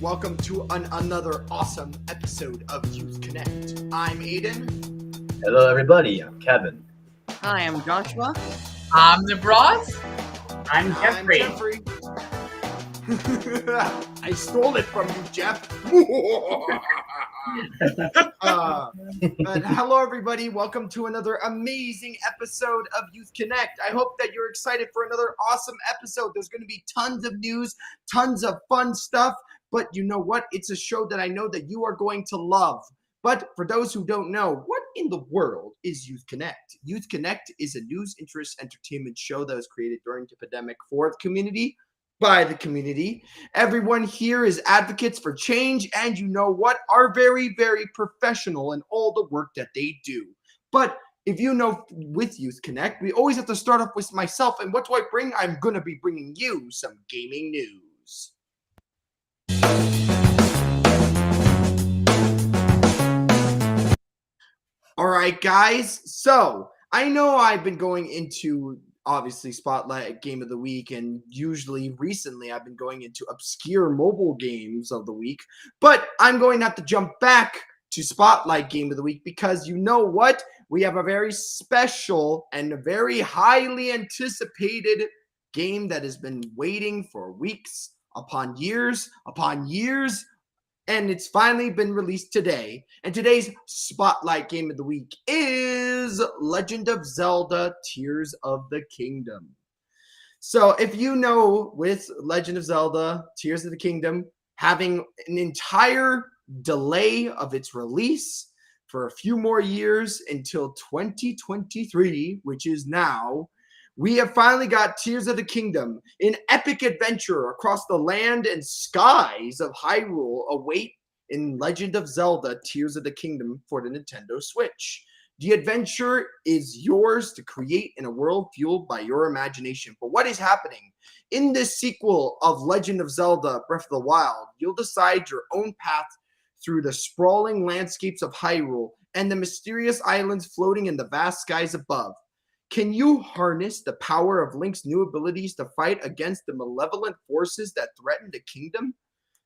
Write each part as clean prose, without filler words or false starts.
welcome to another awesome episode of Youth Connect. I'm Aiden. Hello, everybody. I'm Kevin. Hi, I'm Joshua. I'm Nibras. I'm Jeffrey. I stole it from you, Jeff. But hello, everybody. Welcome to another amazing episode of Youth Connect. I hope that you're excited for another awesome episode. There's going to be tons of news, tons of fun stuff. But you know what? It's a show that I know that you are going to love. But for those who don't know, what in the world is Youth Connect? Youth Connect is a news, interest, entertainment show that was created during the pandemic for the community, by the community. Everyone here is advocates for change, and you know what? Are very, very professional in all the work that they do. But if you know, with Youth Connect, we always have to start off with myself. And what do I bring? I'm going to be bringing you some gaming news. All right, guys. So I know I've been going into obviously Spotlight Game of the Week, and usually recently I've been going into obscure mobile games of the week, but I'm going to have to jump back to Spotlight Game of the Week because you know what? We have a very special and a very highly anticipated game that has been waiting for weeks upon years, and it's finally been released today. And today's Spotlight Game of the Week is Legend of Zelda Tears of the Kingdom. So if you know, with Legend of Zelda Tears of the Kingdom having an entire delay of its release for a few more years until 2023, which is now, we have finally got Tears of the Kingdom, an epic adventure across the land and skies of Hyrule await in Legend of Zelda Tears of the Kingdom for the Nintendo Switch. The adventure is yours to create in a world fueled by your imagination. But what is happening? In this sequel of Legend of Zelda Breath of the Wild, you'll decide your own path through the sprawling landscapes of Hyrule and the mysterious islands floating in the vast skies above. Can you harness the power of Link's new abilities to fight against the malevolent forces that threaten the kingdom?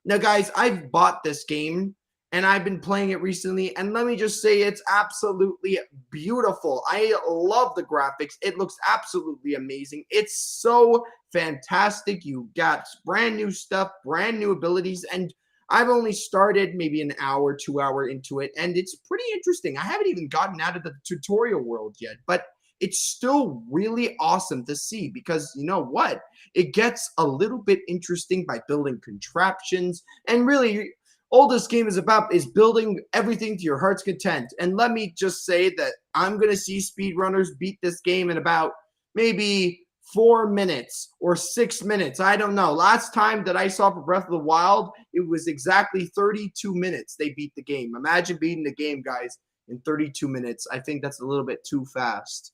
Now, guys, I've bought this game and I've been playing it recently, and let me just say it's absolutely beautiful. I love the graphics. It looks absolutely amazing. It's so fantastic. You got brand new stuff, brand new abilities, and I've only started maybe an hour, 2 hours into it, and it's pretty interesting. I haven't even gotten out of the tutorial world yet, but it's still really awesome to see because you know what? It gets a little bit interesting by building contraptions, and really all this game is about is building everything to your heart's content. And let me just say that I'm going to see speedrunners beat this game in about maybe 4 minutes or 6 minutes. I don't know. Last time that I saw for Breath of the Wild, it was exactly 32 minutes they beat the game. Imagine beating the game, guys, in 32 minutes. I think that's a little bit too fast.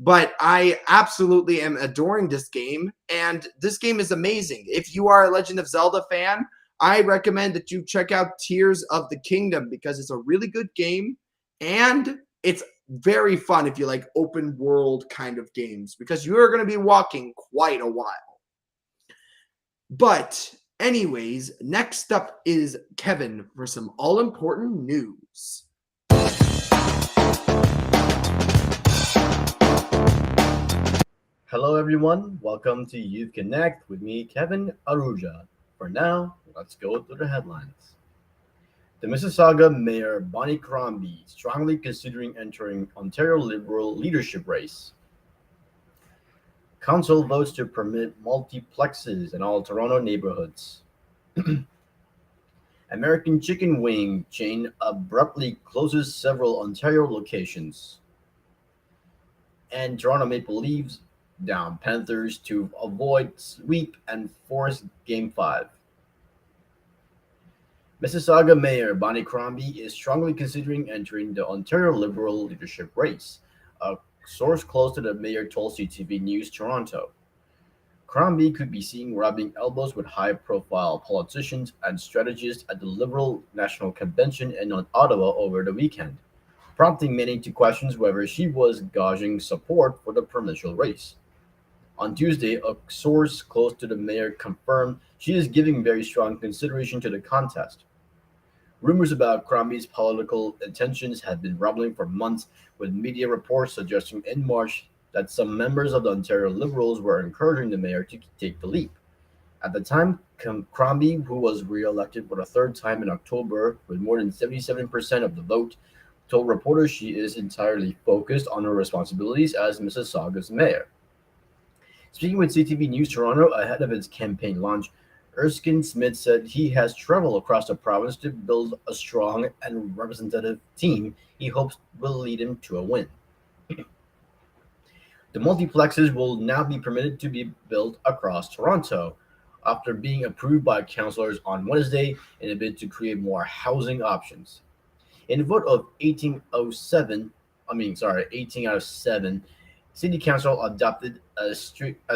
But I absolutely am adoring this game, and this game is amazing. If you are a Legend of Zelda fan, I recommend that you check out Tears of the Kingdom because it's a really good game, and it's very fun if you like open world kind of games because you are going to be walking quite a while. But anyways, next up is Kevin for some all-important news. Hello, everyone. Welcome to Youth Connect with me, Kevin Aruja. For now, let's go through the headlines. The Mississauga Mayor Bonnie Crombie strongly considering entering Ontario Liberal leadership race. Council votes to permit multiplexes in all Toronto neighborhoods. American chicken wing chain abruptly closes several Ontario locations. And Toronto Maple Leafs down Panthers to avoid sweep and force Game 5. Mississauga Mayor Bonnie Crombie is strongly considering entering the Ontario Liberal leadership race, a source close to the mayor told CTV News Toronto. Crombie could be seen rubbing elbows with high-profile politicians and strategists at the Liberal National Convention in Ottawa over the weekend, prompting many to question whether she was gauging support for the provincial race. On Tuesday, a source close to the mayor confirmed she is giving very strong consideration to the contest. Rumors about Crombie's political intentions had been rumbling for months, with media reports suggesting in March that some members of the Ontario Liberals were encouraging the mayor to take the leap. At the time, Crombie, who was re-elected for the third time in October with more than 77% of the vote, told reporters she is entirely focused on her responsibilities as Mississauga's mayor. Speaking with CTV News Toronto ahead of its campaign launch, Erskine Smith said he has traveled across the province to build a strong and representative team he hopes will lead him to a win. The multiplexes will now be permitted to be built across Toronto after being approved by councillors on Wednesday in a bid to create more housing options. In a vote of 18 out of 7, City Council adopted a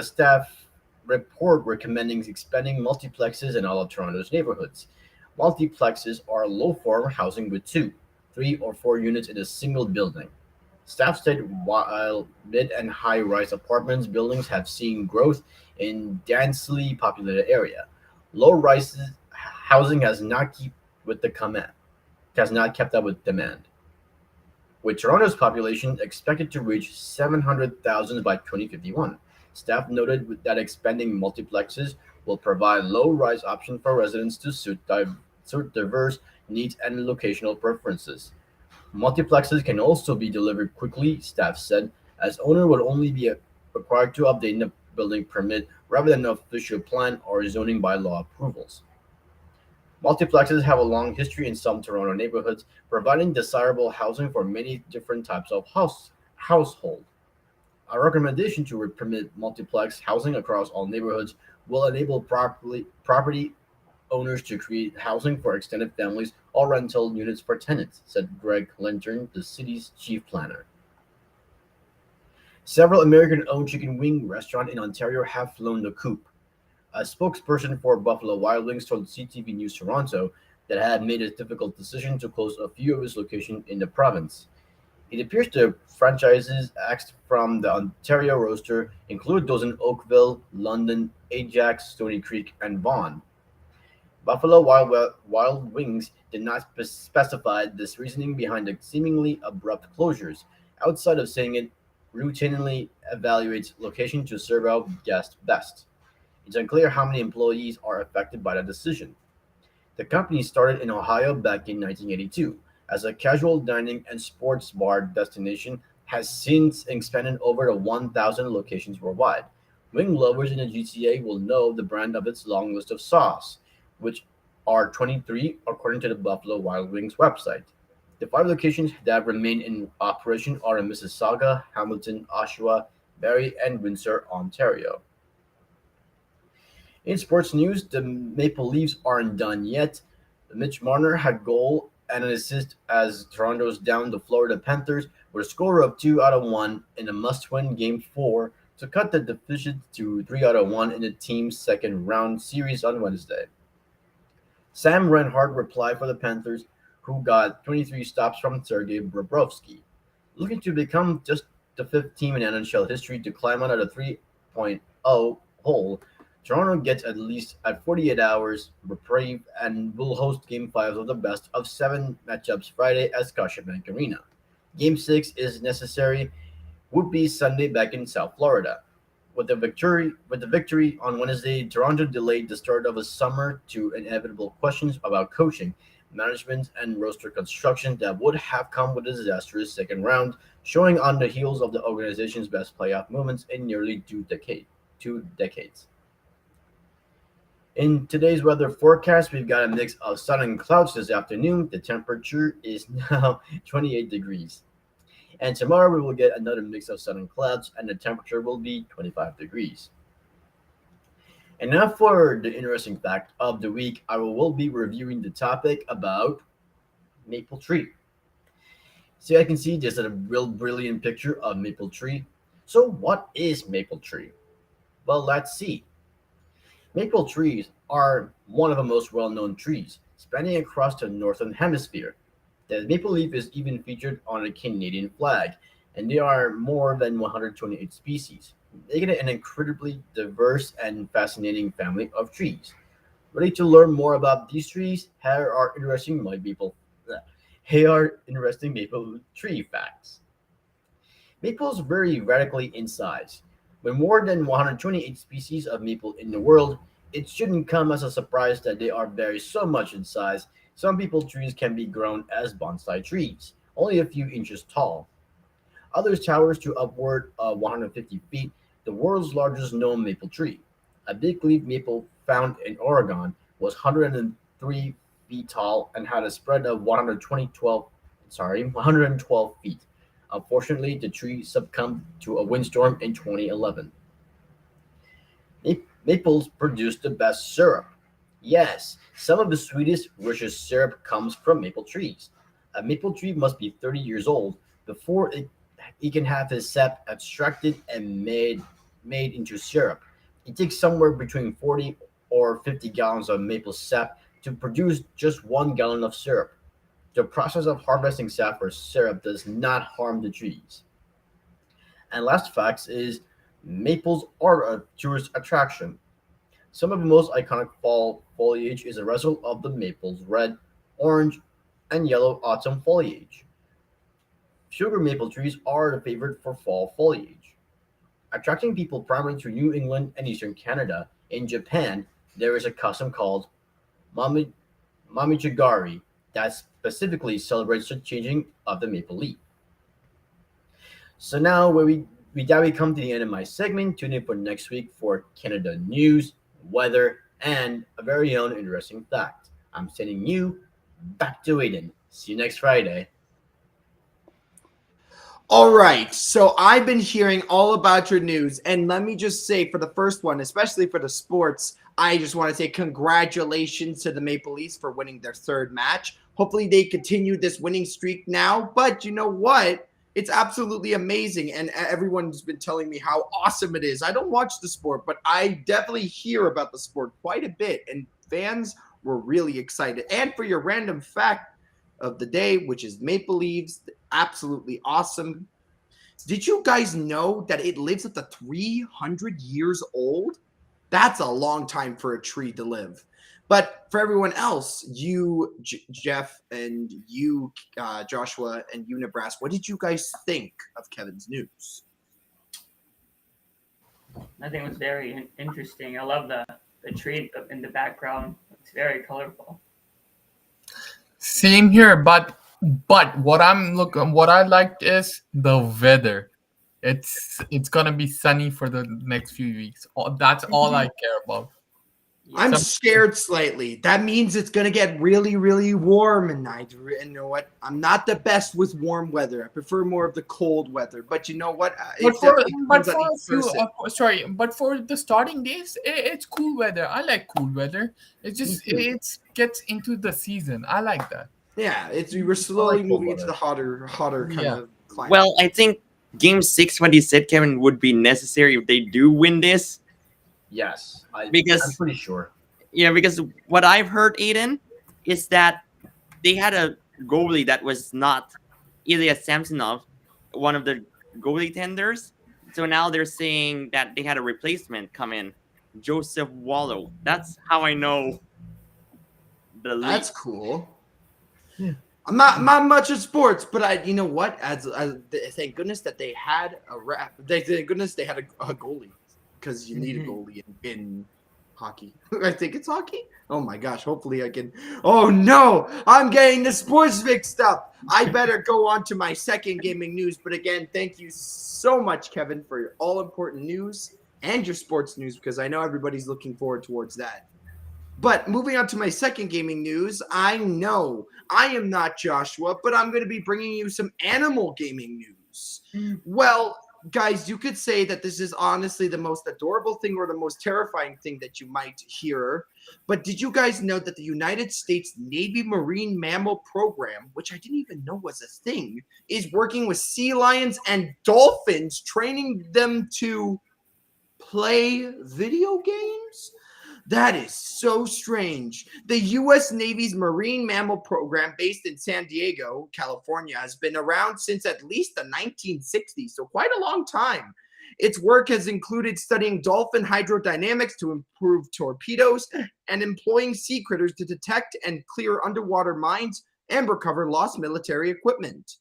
staff report recommending expanding multiplexes in all of Toronto's neighborhoods. Multiplexes are low-form housing with 2, 3, or 4 units in a single building. Staff said while mid and high-rise apartments buildings have seen growth in densely populated area, low-rise housing has not kept up with demand. With Toronto's population expected to reach 700,000 by 2051, staff noted that expanding multiplexes will provide low-rise options for residents to suit diverse needs and locational preferences. Multiplexes can also be delivered quickly, staff said, as owner would only be required to update the building permit rather than an official plan or zoning bylaw approvals. Multiplexes have a long history in some Toronto neighborhoods, providing desirable housing for many different types of household. Our recommendation to permit multiplex housing across all neighborhoods will enable property owners to create housing for extended families or rental units for tenants, said Greg Lantern, the city's chief planner. Several American-owned chicken wing restaurants in Ontario have flown the coop. A spokesperson for Buffalo Wild Wings told CTV News Toronto that it had made a difficult decision to close a few of its locations in the province. It appears the franchises axed from the Ontario roster include those in Oakville, London, Ajax, Stony Creek, and Vaughan. Buffalo Wild Wings did not specify this reasoning behind the seemingly abrupt closures, outside of saying it routinely evaluates location to serve out guests best. It's unclear how many employees are affected by the decision. The company started in Ohio back in 1982 as a casual dining and sports bar destination, has since expanded over to 1,000 locations worldwide. Wing lovers in the GTA will know the brand of its long list of sauce, which are 23 according to the Buffalo Wild Wings website. The 5 locations that remain in operation are in Mississauga, Hamilton, Oshawa, Barrie, and Windsor, Ontario. In sports news, the Maple Leafs aren't done yet. Mitch Marner had goal and an assist as Toronto's down the Florida Panthers with a score of 2 out of 1 in a must-win Game 4 to cut the deficit to 3 out of 1 in the team's second round series on Wednesday. Sam Reinhart replied for the Panthers, who got 23 stops from Sergei Bobrovsky. Looking to become just the 5th team in NHL history to climb out of the 3.0 hole, Toronto gets at least at 48 hours reprieve and will host Game 5 of the best of 7 matchups Friday at Scotiabank Arena. Game 6 is necessary would be Sunday back in South Florida. With the victory on Wednesday, Toronto delayed the start of a summer to inevitable questions about coaching, management, and roster construction that would have come with a disastrous second round, showing on the heels of the organization's best playoff moments in nearly 2 decades. In today's weather forecast, we've got a mix of sun and clouds this afternoon. The temperature is now 28 degrees. And tomorrow we will get another mix of sun and clouds, and the temperature will be 25 degrees. And now for the interesting fact of the week, I will be reviewing the topic about maple tree. So I can see there's a real brilliant picture of maple tree. So what is maple tree? Well, let's see. Maple trees are one of the most well-known trees, spanning across the northern hemisphere. The maple leaf is even featured on a Canadian flag, and there are more than 128 species. making it an incredibly diverse and fascinating family of trees. Ready to learn more about these trees? Here are interesting maple tree facts. Maples vary radically in size. With more than 128 species of maple in the world, it shouldn't come as a surprise that they are vary so much in size. Some maple trees can be grown as bonsai trees, only a few inches tall. Others towers to upward of 150 feet, the world's largest known maple tree. A big leaf maple found in Oregon was 103 feet tall and had a spread of 112 feet. Unfortunately, the tree succumbed to a windstorm in 2011. Maples produce the best syrup. Yes, some of the sweetest, richest syrup comes from maple trees. A maple tree must be 30 years old before it can have its sap extracted and made into syrup. It takes somewhere between 40 or 50 gallons of maple sap to produce just 1 gallon of syrup. The process of harvesting sap for syrup does not harm the trees. And last facts is maples are a tourist attraction. Some of the most iconic fall foliage is a result of the maple's red, orange, and yellow autumn foliage. Sugar maple trees are the favorite for fall foliage, attracting people primarily to New England and eastern Canada. In Japan, there is a custom called Mami, Mamichigari that specifically celebrates the changing of the maple leaf. So now we come to the end of my segment. Tune in for next week for Canada news, weather, and a very own interesting fact. I'm sending you back to Aiden. See you next Friday. All right. So I've been hearing all about your news. And let me just say, for the first one, especially for the sports, I just want to say congratulations to the Maple Leafs for winning their third match. Hopefully they continue this winning streak now. But you know what? It's absolutely amazing. And everyone's been telling me how awesome it is. I don't watch the sport, but I definitely hear about the sport quite a bit. And fans were really excited. And for your random fact of the day, which is Maple Leaves, absolutely awesome. Did you guys know that it lives up to 300 years old? That's a long time for a tree to live. But for everyone else, you, Jeff, and you, Joshua, and you, Nibras, what did you guys think of Kevin's news? I think it was very interesting. I love the tree in the background. It's very colorful. Same here, but what I liked is the weather. It's gonna be sunny for the next few weeks. That's all I care about. I'm Some- scared slightly. That means it's going to get really, really warm. And you know what? I'm not the best with warm weather. I prefer more of the cold weather. But you know what? But It for definitely but depends on for a each few person. sorry, but for the starting days, it's cool weather. I like cool weather. It's Me just too. it gets into the season. I like that. Yeah, we're slowly cold moving into weather. the hotter kind Yeah. of climate. Well, I think Game 6, what you said, Kevin, would be necessary if they do win this. Yes, I'm Because, pretty sure. because what I've heard, Aiden, is that they had a goalie that was not Ilya Samsonov, one of the goalie tenders. So now they're saying that they had a replacement come in, Joseph Wallow. That's how I know the That's league. cool. Yeah. I'm not much of sports, but you know what? Thank goodness that they had a rep. Thank goodness they had a goalie, because you need a goalie in hockey. I think it's hockey. Oh my gosh! Hopefully I can. Oh no! I'm getting the sports mixed up. I better go on to my second gaming news. But again, thank you so much, Kevin, for your all important news and your sports news, because I know everybody's looking forward towards that. But moving on to my second gaming news, I know I am not Joshua, but I'm going to be bringing you some animal gaming news. Well, guys, you could say that this is honestly the most adorable thing or the most terrifying thing that you might hear. But did you guys know that the United States Navy Marine Mammal Program, which I didn't even know was a thing, is working with sea lions and dolphins, training them to play video games? That is so strange. The U.S. Navy's Marine Mammal Program, based in San Diego, California, has been around since at least the 1960s, so quite a long time. Its work has included studying dolphin hydrodynamics to improve torpedoes and employing sea critters to detect and clear underwater mines and recover lost military equipment.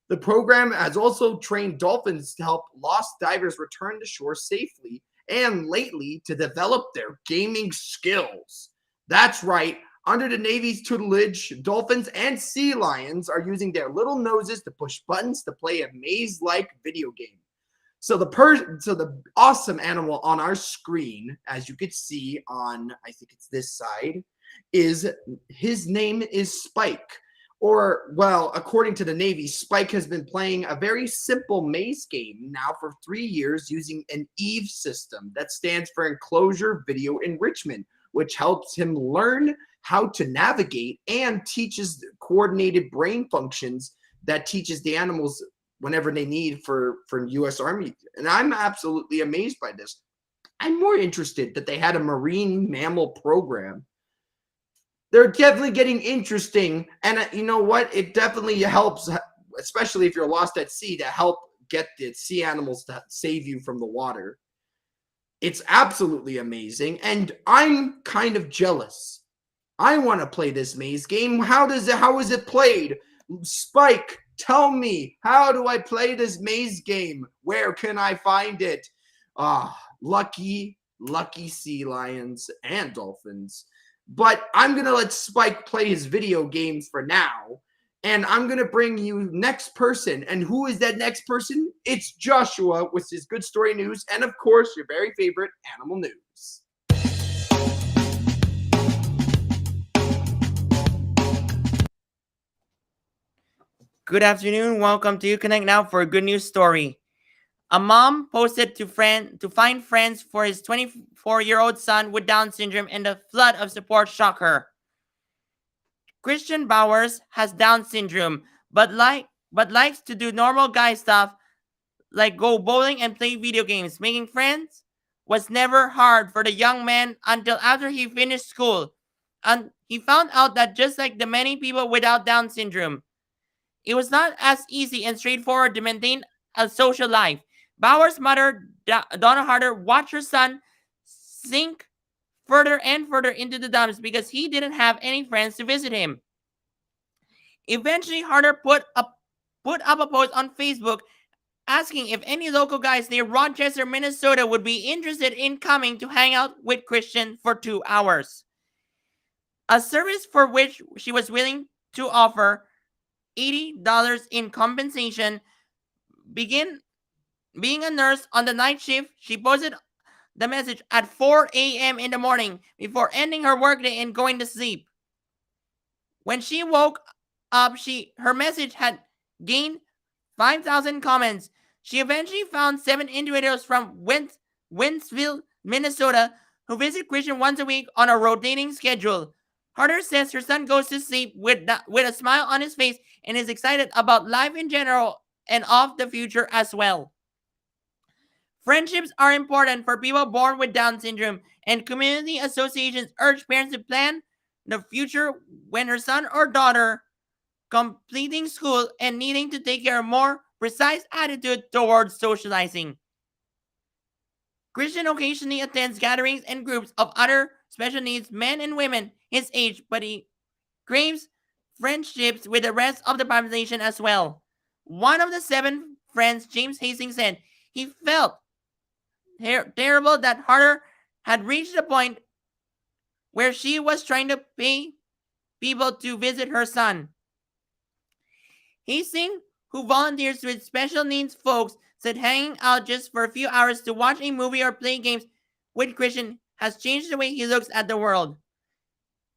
The program has also trained dolphins to help lost divers return to shore safely and lately to develop their gaming skills. That's right. Under the Navy's tutelage, dolphins and sea lions are using their little noses to push buttons to play a maze-like video game. So the awesome animal on our screen, as you could see on, I think it's this side, his name is Spike. Or, well, according to the Navy, Spike has been playing a very simple maze game now for 3 years using an EVE system that stands for Enclosure Video Enrichment, which helps him learn how to navigate and teaches coordinated brain functions that teaches the animals whenever they need for U.S. Army. And I'm absolutely amazed by this. I'm more interested that they had a marine mammal program. They're definitely getting interesting. And you know what? It definitely helps, especially if you're lost at sea, to help get the sea animals to save you from the water. It's absolutely amazing. And I'm kind of jealous. I want to play this maze game. How is it played? Spike, tell me, how do I play this maze game? Where can I find it? Lucky sea lions and dolphins. But I'm going to let Spike play his video games for now. And I'm going to bring you next person. And who is that next person? It's Joshua with his Good Story News. And of course, your very favorite animal news. Good afternoon. Welcome to Connect Now for a good news story. A mom posted to find friends for his 24-year-old son with Down syndrome, and the flood of support shocked her. Christian Bowers has Down syndrome, but likes to do normal guy stuff like go bowling and play video games. Making friends was never hard for the young man until after he finished school, and he found out that just like the many people without Down syndrome, it was not as easy and straightforward to maintain a social life. Bauer's mother, Donna Harder, watched her son sink further and further into the dumps because he didn't have any friends to visit him. Eventually, Harder put up a post on Facebook asking if any local guys near Rochester, Minnesota would be interested in coming to hang out with Christian for 2 hours. A service for which she was willing to offer $80 in compensation. Being a nurse on the night shift, she posted the message at 4 a.m. in the morning before ending her workday and going to sleep. When she woke up, her message had gained 5,000 comments. She eventually found 7 individuals from Wentzville, Minnesota, who visit Christian once a week on a rotating schedule. Harder says her son goes to sleep with a smile on his face and is excited about life in general and of the future as well. Friendships are important for people born with Down syndrome, and community associations urge parents to plan the future when her son or daughter completing school and needing to take care of more precise attitude towards socializing. Christian occasionally attends gatherings and groups of other special needs men and women his age, but he craves friendships with the rest of the population as well. One of the 7 friends, James Hastings, said he felt terrible that Harder had reached a point where she was trying to pay people to visit her son. Hastings, who volunteers with special needs folks, said hanging out just for a few hours to watch a movie or play games with Christian has changed the way he looks at the world.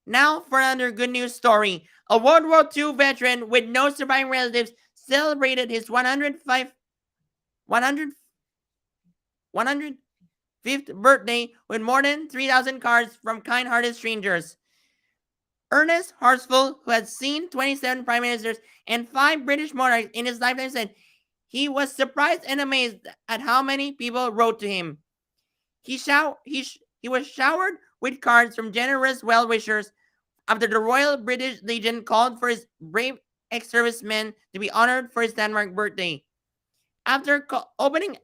Now for another good news story. A World War II veteran with no surviving relatives celebrated his 105th 105th birthday with more than 3,000 cards from kind-hearted strangers. Ernest Hartsfield, who had seen 27 prime ministers and 5 British monarchs in his lifetime, said he was surprised and amazed at how many people wrote to him. He was showered with cards from generous well-wishers after the Royal British Legion called for his brave ex-servicemen to be honored for his landmark birthday. After opening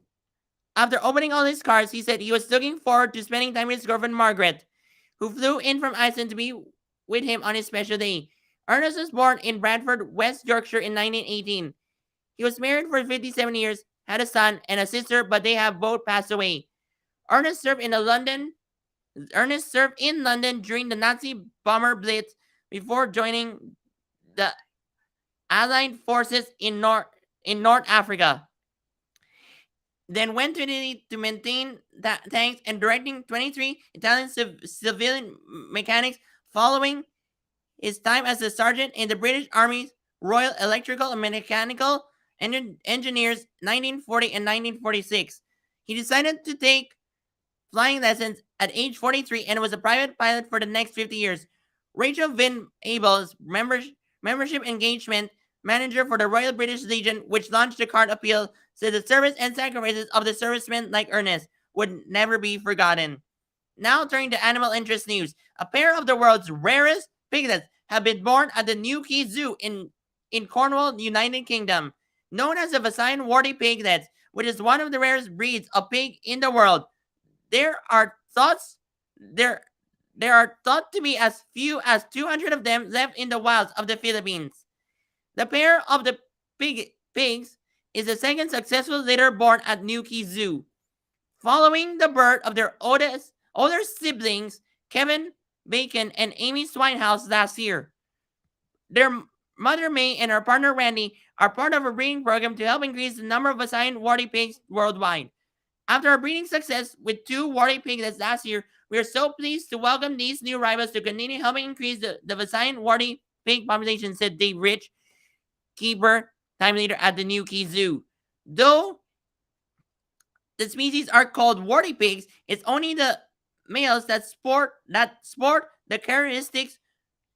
After opening all his cards, he said he was looking forward to spending time with his girlfriend Margaret, who flew in from Iceland to be with him on his special day. Ernest was born in Bradford, West Yorkshire in 1918. He was married for 57 years, had a son and a sister, but they have both passed away. Ernest served in London during the Nazi bomber blitz before joining the Allied forces in North Africa. Then went to Italy to maintain tanks and directing 23 Italian civilian mechanics following his time as a sergeant in the British Army's Royal Electrical and Mechanical Engineers 1940 and 1946. He decided to take flying lessons at age 43 and was a private pilot for the next 50 years. Rachel Vin Abel's membership engagement manager for the Royal British Legion, which launched the card appeal, said the service and sacrifices of the servicemen like Ernest would never be forgotten. Now turning to animal interest news. A pair of the world's rarest piglets have been born at the Newquay Zoo in Cornwall, United Kingdom. Known as the Vasine warty piglets, which is one of the rarest breeds of pig in the world, there are thought to be as few as 200 of them left in the wilds of the Philippines. The pair of the pigs is the second successful litter born at Newquay Zoo, following the birth of their older siblings, Kevin Bacon and Amy Swinehouse, last year. Their mother May and her partner Randy are part of a breeding program to help increase the number of Vasine warty pigs worldwide. After our breeding success with 2 warty piglets last year, we are so pleased to welcome these new rivals to continue helping increase the Vasine warty pig population, said Dave Rich, keeper, time leader at the Newquay Zoo. Though the species are called warty pigs, it's only the males that sport the characteristics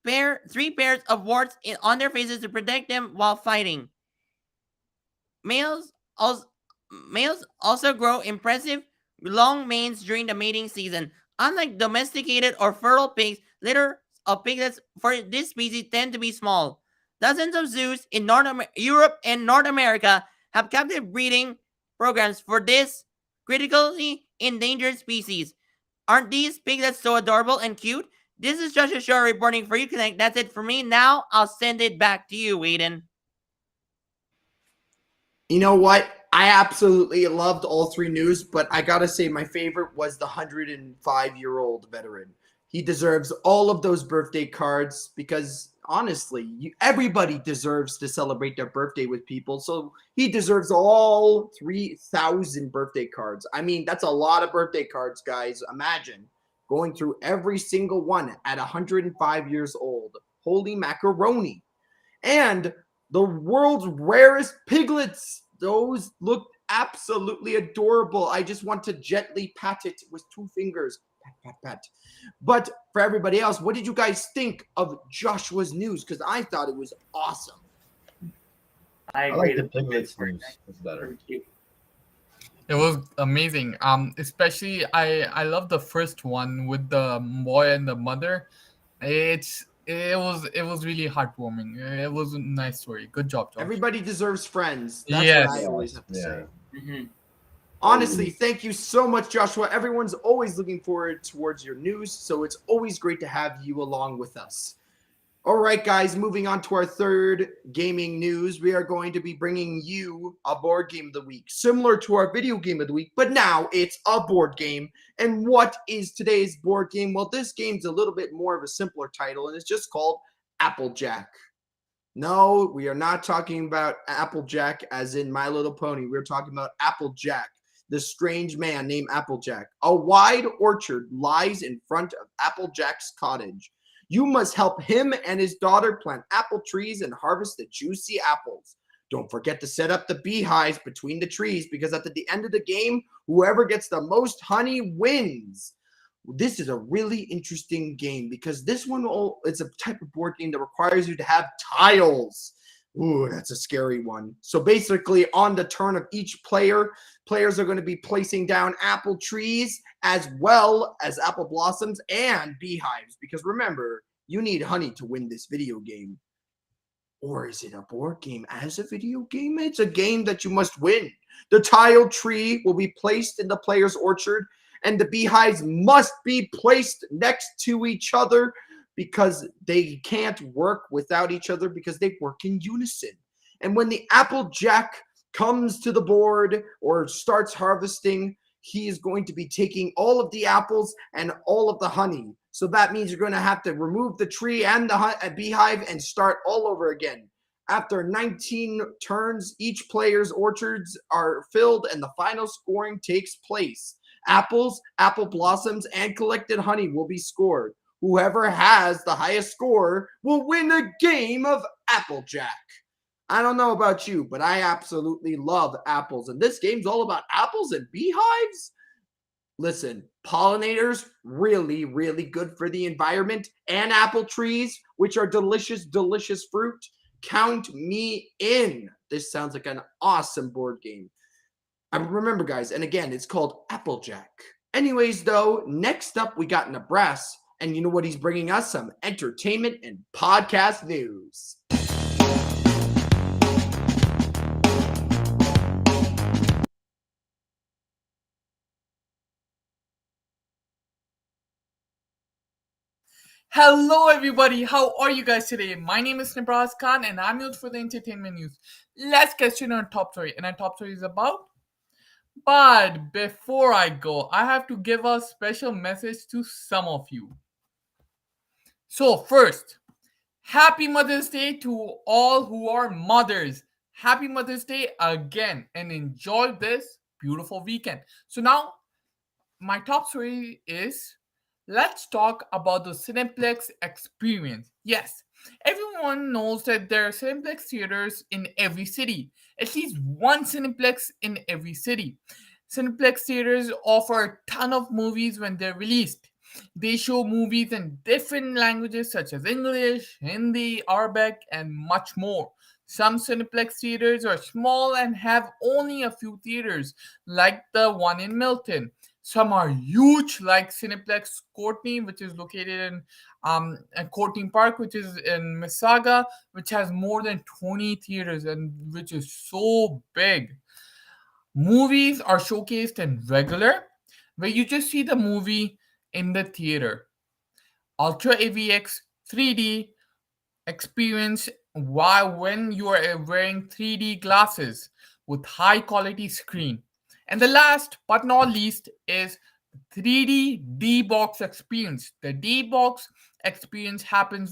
3 pairs of warts on their faces to protect them while fighting. Males also grow impressive long manes during the mating season. Unlike domesticated or feral pigs, litters of piglets for this species tend to be small. Dozens of zoos in Europe and North America have captive breeding programs for this critically endangered species. Aren't these piglets so adorable and cute? This is Joshua Shore reporting for UConnect. That's it for me. Now I'll send it back to you, Aiden. You know what? I absolutely loved all 3 news, but I gotta say my favorite was the 105-year-old veteran. He deserves all of those birthday cards because honestly, everybody deserves to celebrate their birthday with people. So he deserves all 3,000 birthday cards. I mean, that's a lot of birthday cards, guys. Imagine going through every single one at 105 years old. Holy macaroni. And the world's rarest piglets. Those look absolutely adorable. I just want to gently pat it with 2 fingers. Pat, pat, pat. But for everybody else, what did you guys think of Joshua's news? Because I thought it was awesome. I agree. like the piglets news. It's better. It was amazing. Especially I love the first one with the boy and the mother. It was really heartwarming. It was a nice story. Good job, Josh. Everybody deserves friends. That's Yes. what I always have to say. Mm-hmm. Honestly, thank you so much, Joshua. Everyone's always looking forward towards your news, so it's always great to have you along with us. All right, guys, moving on to our third gaming news. We are going to be bringing you a board game of the week, similar to our video game of the week, but now it's a board game. And what is today's board game? Well, this game's a little bit more of a simpler title, and it's just called Applejack. No, we are not talking about Applejack as in My Little Pony. We're talking about Applejack, the strange man named Applejack. A wide orchard lies in front of Applejack's cottage. You must help him and his daughter plant apple trees and harvest the juicy apples. Don't forget to set up the beehives between the trees because at the end of the game, whoever gets the most honey wins. This is a really interesting game because this one, it's a type of board game that requires you to have tiles. Ooh, that's a scary one. So basically, on the turn of each player, players are going to be placing down apple trees as well as apple blossoms and beehives. Because remember, you need honey to win this video game. Or is it a board game as a video game? It's a game that you must win. The tile tree will be placed in the player's orchard, and the beehives must be placed next to each other because they can't work without each other because they work in unison. And when the applejack comes to the board or starts harvesting, he is going to be taking all of the apples and all of the honey. So that means you're going to have to remove the tree and the beehive and start all over again. After 19 turns, each player's orchards are filled and the final scoring takes place. Apples, apple blossoms, and collected honey will be scored. Whoever has the highest score will win a game of Applejack. I don't know about you, but I absolutely love apples. And this game's all about apples and beehives. Listen, pollinators, really, really good for the environment. And apple trees, which are delicious, delicious fruit. Count me in. This sounds like an awesome board game. Remember, guys, and again, it's called Applejack. Anyways, though, next up we got Nibras. And you know what he's bringing us? Some entertainment and podcast news. Hello, everybody. How are you guys today? My name is Nibras Khan, and I'm here for the entertainment news. Let's get straight on our top story. And our top story is about. But before I go, I have to give a special message to some of you. So first, Happy Mother's Day to all who are mothers. Happy Mother's Day again, and enjoy this beautiful weekend. So now, my top story is. Let's talk about the Cineplex experience. Yes, everyone knows that there are Cineplex theaters in every city. At least one Cineplex in every city. Cineplex theaters offer a ton of movies when they're released. They show movies in different languages such as English, Hindi, Arabic, and much more. Some Cineplex theaters are small and have only a few theaters, like the one in Milton. Some are huge, like Cineplex Courtney, which is located in Courtney Park, which is in Mississauga, which has more than 20 theaters and which is so big. Movies are showcased in regular, where you just see the movie in the theater. Ultra AVX 3D experience when you are wearing 3D glasses with high quality screen. And the last but not least is 3D D-box experience. The D-box experience happens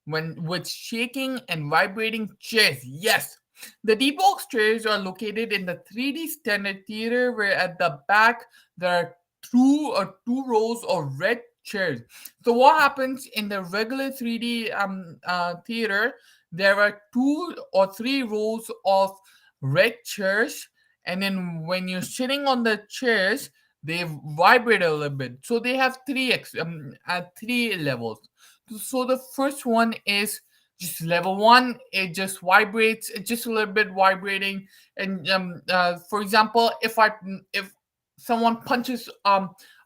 when with shaking and vibrating chairs. Yes, the D-box chairs are located in the 3D standard theater, where at the back there are two rows of red chairs. So what happens in the regular 3D theater? There are 2 or 3 rows of red chairs, and then when you're sitting on the chairs, they vibrate a little bit. So they have 3 levels. So the first one is just level 1. It just vibrates. It's just a little bit vibrating. And for example, if someone punches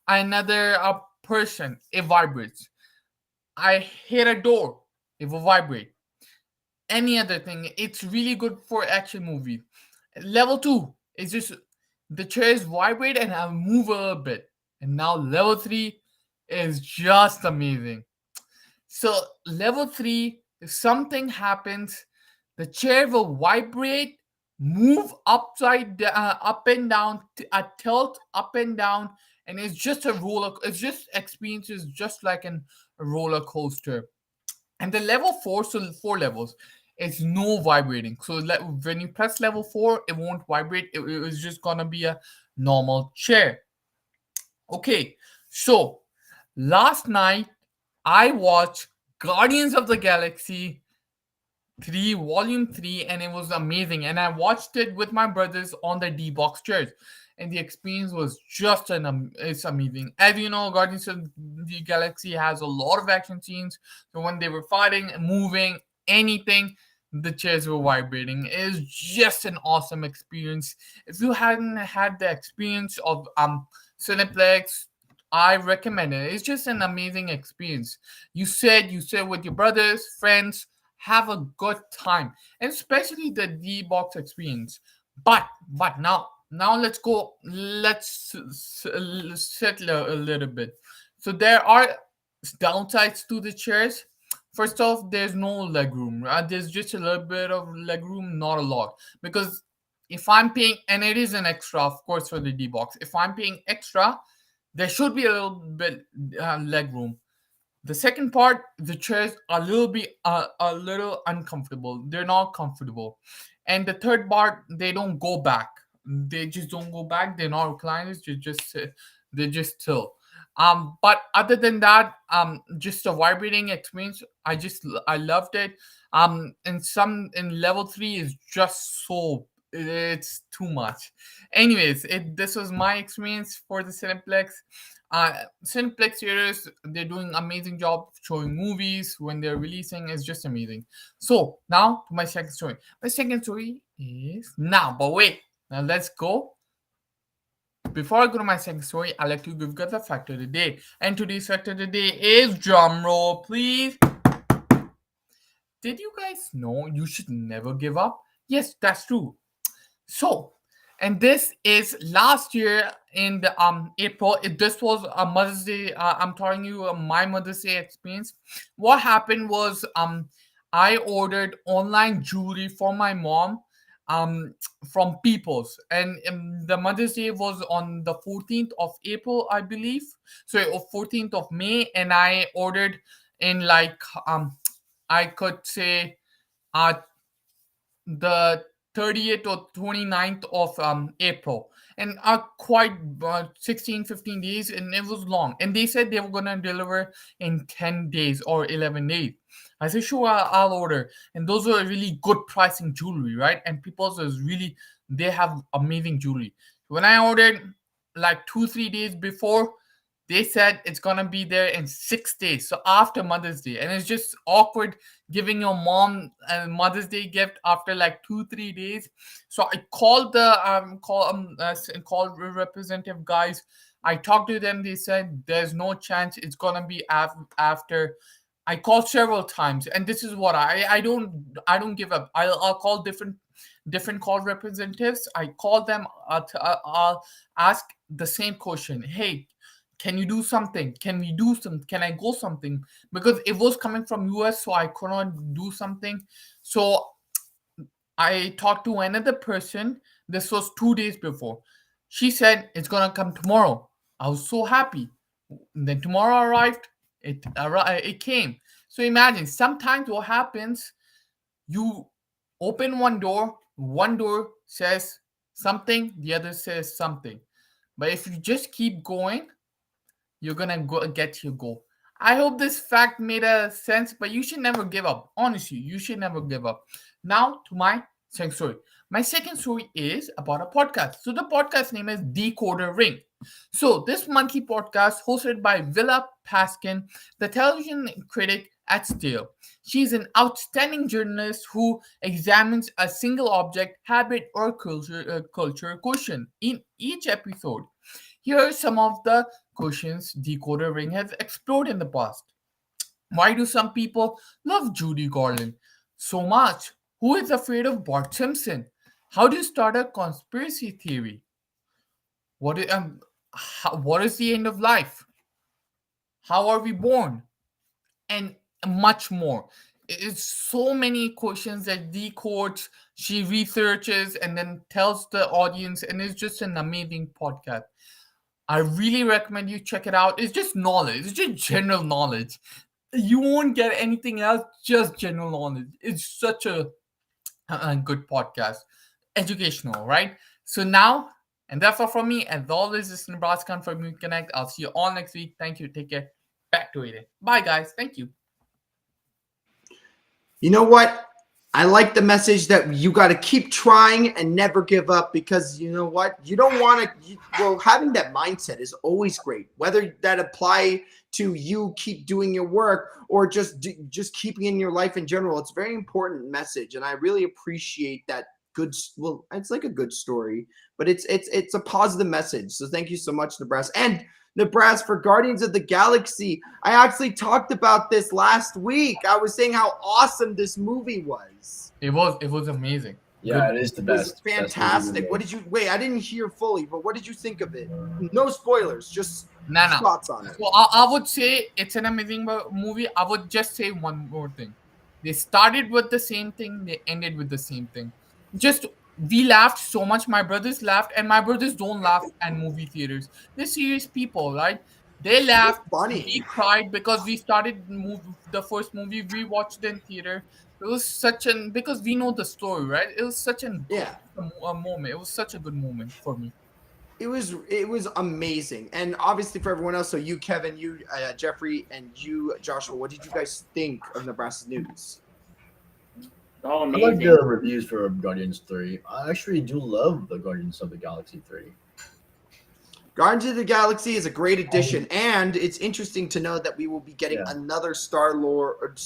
another person, it vibrates. I hit a door, it will vibrate. Any other thing, it's really good for action movies. Level 2 is just the chairs vibrate and I'll move a little bit. And now level 3 is just amazing. So level 3, if something happens, the chair will vibrate, move up and down, a tilt up and down, and it's just a roller. It's just experiences just like a roller coaster. And the level 4, so 4 levels, it's no vibrating. So when you press level 4, it won't vibrate. It's just gonna be a normal chair. Okay, so last night I watched Guardians of the Galaxy 3 Volume 3, and it was amazing. And I watched it with my brothers on the D-box chairs, and the experience was just it's amazing. As you know, Guardians of the Galaxy has a lot of action scenes. So when they were fighting, moving, anything, the chairs were vibrating. It is just an awesome experience. If you hadn't had the experience of Cineplex, I recommend it. It's just an amazing experience. You sit with your brothers, friends, have a good time, and especially the D-box experience. But now let's settle a little bit. So there are downsides to the chairs. First off, there's no leg room. There's just a little bit of leg room, not a lot. Because if I'm paying, and it is an extra, of course, for the D box. If I'm paying extra, there should be a little bit leg room. The second part, the chairs are a little uncomfortable. They're not comfortable. And the third part, they don't go back. They just don't go back. They're not recliners. They're just still. But other than that, just a vibrating experience. I loved it. In level 3 is just so, it's too much. Anyways, this was my experience for the Cineplex. Cineplex series, they're doing amazing job showing movies when they're releasing. It's just amazing. So now to my second story. My second story is now, but wait, now let's go. Before I go to my second story, I'd like to give you the fact of the day. And today's fact of the day is, drum roll, please. Did you guys know you should never give up? Yes, that's true. So, and this is last year in the April. This was a Mother's Day. I'm telling you my Mother's Day experience. What happened was I ordered online jewelry for my mom from People's, and the Mother's Day was on the 14th of April, I believe. So 14th of May, and I ordered in like I could say the 30th or 29th of April, and quite 16-15 days, and it was long, and they said they were gonna deliver in 10 days or 11 days. I said sure, I'll order. And those were really good pricing jewelry, right? And people's is really, they have amazing jewelry. When I ordered like 2-3 days before, they said it's gonna be there in 6 days, so after Mother's Day. And it's just awkward giving your mom a Mother's Day gift after like 2-3 days. So I called the called representative guys. I talked to them. They said there's no chance it's gonna be after. I called several times, and this is what I don't give up. I'll call different call representatives. I call them. I'll ask the same question. Hey, can you do something? Can we do some? Can I go something? Because it was coming from US, so I could not do something. So I talked to another person. This was 2 days before. She said it's gonna come tomorrow. I was so happy. Then tomorrow arrived. It came. So imagine sometimes what happens. You open one door says something, the other says something. But if you just keep going, you're gonna get your goal. I hope this fact made a sense, but you should never give up. Honestly, you should never give up. Now to my second story. My second story is about a podcast. So the podcast name is Decoder Ring. So this monthly podcast hosted by Villa Paskin, the television critic at Steel. She's an outstanding journalist who examines a single object, habit, or culture question in each episode. Here are some of the questions Decoder Ring has explored in the past. Why do some people love Judy Garland so much? Who is afraid of Bart Simpson? How do you start a conspiracy theory? What is the end of life? How are we born? And much more. It's so many questions that decodes, she researches and then tells the audience, and it's just an amazing podcast. I really recommend you check it out. It's just knowledge. It's just general knowledge. You won't get anything else, just general knowledge. It's such a good podcast. Educational, right? So now, and that's all from me. As always, this is Nibras Khan from Moon Connect. I'll see you all next week. Thank you. Take care. Back to Aiden. Bye, guys. Thank you. You know what? I like the message that you got to keep trying and never give up, because you know what? You don't want to, well, having that mindset is always great. Whether that apply to you keep doing your work or just keeping in your life in general. It's a very important message. And I really appreciate that good, well, it's like a good story, but it's a positive message. So thank you so much, Nibras. And Nibras, for Guardians of the Galaxy, I actually talked about this last week. I was saying how awesome this movie was. It was amazing. Yeah, it is the It was best. Best movie fantastic. we What made. did you wait? I didn't hear fully, but what did you think of it? No spoilers, just No, no. thoughts on it. So I would say it's an amazing movie. I would just say one more thing. They started with the same thing, they ended with the same thing. Just we laughed so much. My brothers laughed, and my brothers don't laugh at movie theaters. They're serious people, right? They laughed. We Funny. cried because we started the first movie we watched in theater. It was such an because we know the story, right? It was such a Yeah. a moment. It was such a good moment for me. It was amazing, and obviously for everyone else. So you, Kevin, you, Jeffrey, and you, Joshua. What did you guys think of Nebraska's news? All I like amazing. the reviews for Guardians 3. I actually do love the Guardians of the Galaxy 3. Guardians of the Galaxy is a great addition, and it's interesting to know that we will be getting another Star-Lord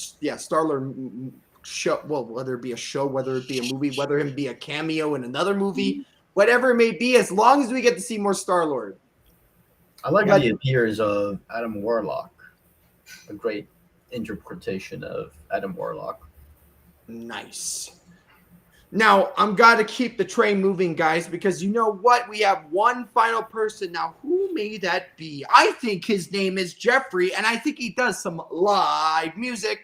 show. Well, whether it be a show, whether it be a movie, whether it be a cameo in another movie, whatever it may be, as long as we get to see more Star-Lord. I like the appearance of Adam Warlock. A great interpretation of Adam Warlock. Nice. Now, I'm got to keep the train moving, guys, because you know what? We have one final person. Now, who may that be? I think his name is Jeffrey, and I think he does some live music.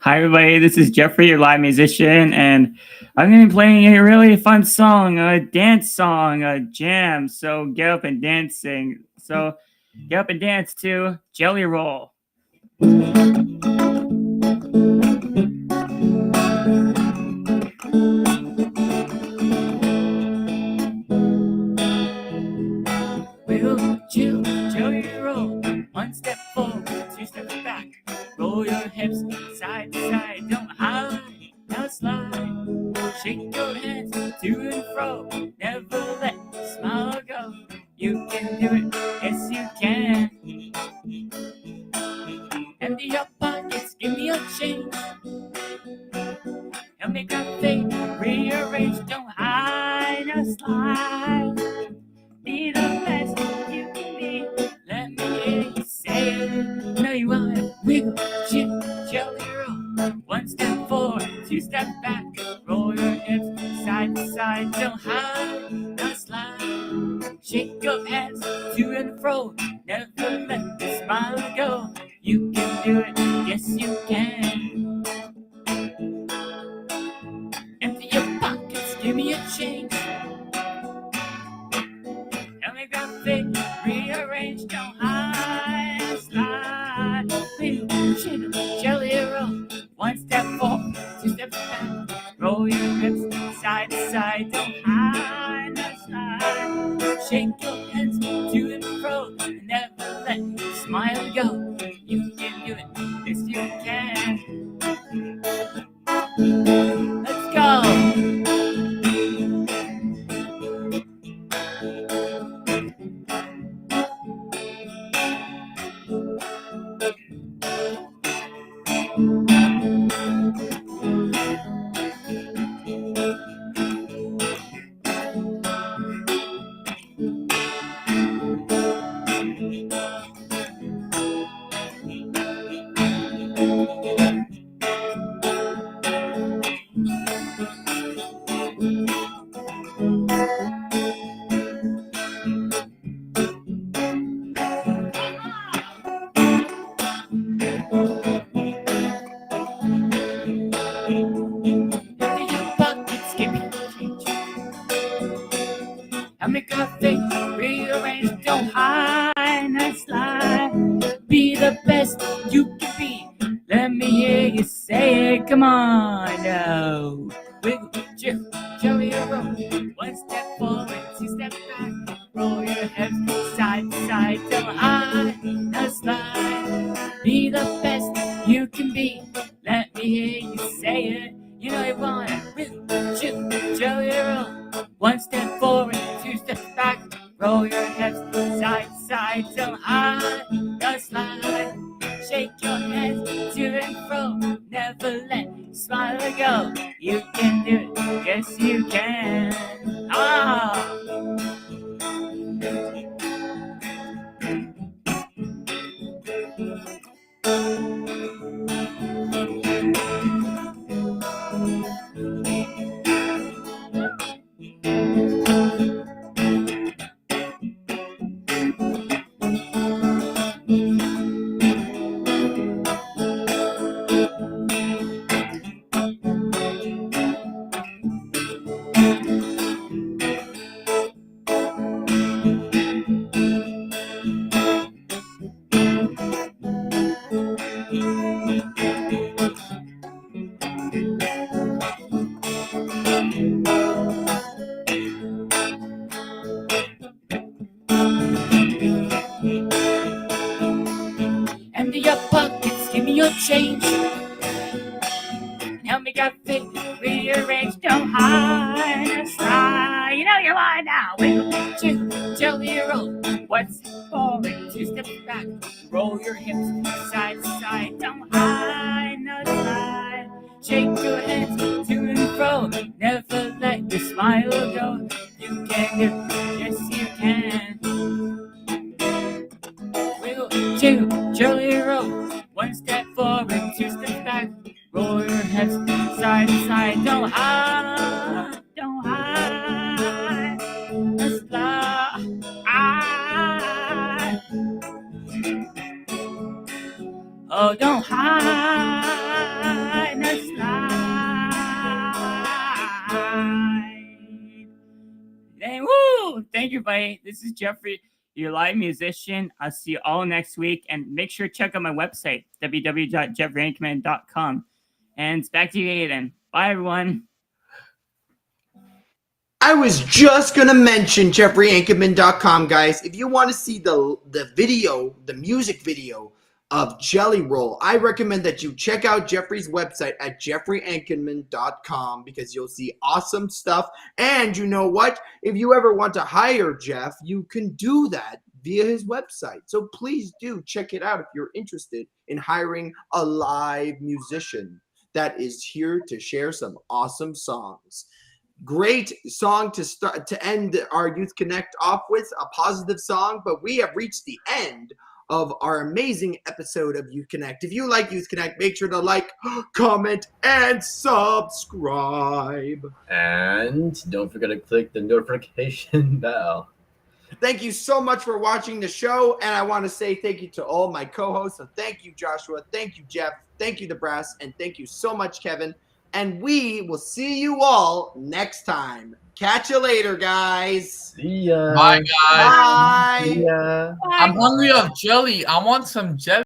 Hi, everybody. This is Jeffrey, your live musician, and I'm going to be playing a really fun song, a dance song, a jam. So get up and dancing. So get up and dance to Jelly Roll. Will you Jelly Roll? One step forward, two steps back. Roll your hips side to side. Don't hide, now slide. Shake your hands to and fro. Never let the smile go. You can do it, yes you can. Empty your pockets, give me a change. Help me got faith, rearrange. Don't hide, now slide. Be the best you can be. Let me hear you say it. No, you want to wiggle, chip, jelly roll. One step forward, two step back. Roll your hips side to side. Don't hide, now slide. Shake your hands to and fro. Never let the smile go. You can do it, yes you can. Empty your pockets, give me a change. Help me grab it, rearrange, don't hide, slide. Wiggle, jiggle, jelly roll. One step forward, two steps back. Roll your hips side to side, don't hide, no slide. Shake your hands to and fro, never let your smile go. You can do it, yes you can. Let's go. Empty your pockets, give me change. Help me got faith, rearrange, don't hide, not slide. Be the best you can be. Let me hear you say it. Come on now. Wiggle, jiggle, jelly roll. One step forward, two steps back. Roll your hips side to side, don't hide, not slide. Be the best you can be. Let me hear you say it. You know you want it. Wiggle, jiggle, jelly roll. One step forward, two steps back. Roll your hips side to side, don't hide, don't slide. Shake your hands to and fro. Never let smile go. You can do it, yes you can. Ah! into your pockets, give me your change. Help me get fit, rearrange, don't hide and slide. You know you want now. Wiggle, jelly roll. What's forward? 2 steps back. Roll your hips side to side. Don't hide, no slide. Shake your hands to and fro. Never let your smile go. You can do, yes you can. Wiggle, jiggle, jelly roll. 1 step forward, 2 steps back. Roll your hips side to side. Don't hide, don't hide. Slide. Oh, don't hide, no slide. Hey, woo! Thank you, buddy. This is Jeffrey, your live musician. I'll see you all next week. And make sure to check out my website, www.jeffreyhankman.com. And it's back to you, Aiden. Bye, everyone. I was just going to mention JeffreyAnkerman.com, guys. If you want to see the video, the music video of Jelly Roll, I recommend that you check out Jeffrey's website at JeffreyAnkerman.com because you'll see awesome stuff. And you know what? If you ever want to hire Jeff, you can do that via his website. So please do check it out if you're interested in hiring a live musician that is here to share some awesome songs. Great song to end our Youth Connect off with, a positive song, but we have reached the end of our amazing episode of Youth Connect. If you like Youth Connect, make sure to like, comment, and subscribe. And don't forget to click the notification bell. Thank you so much for watching the show, and I want to say thank you to all my co-hosts. So thank you, Joshua. Thank you, Jeff. Thank you, Nibras, and thank you so much, Kevin. And we will see you all next time. Catch you later, guys. See ya. Bye, guys. Bye. See ya. I'm hungry of jelly. I want some jelly.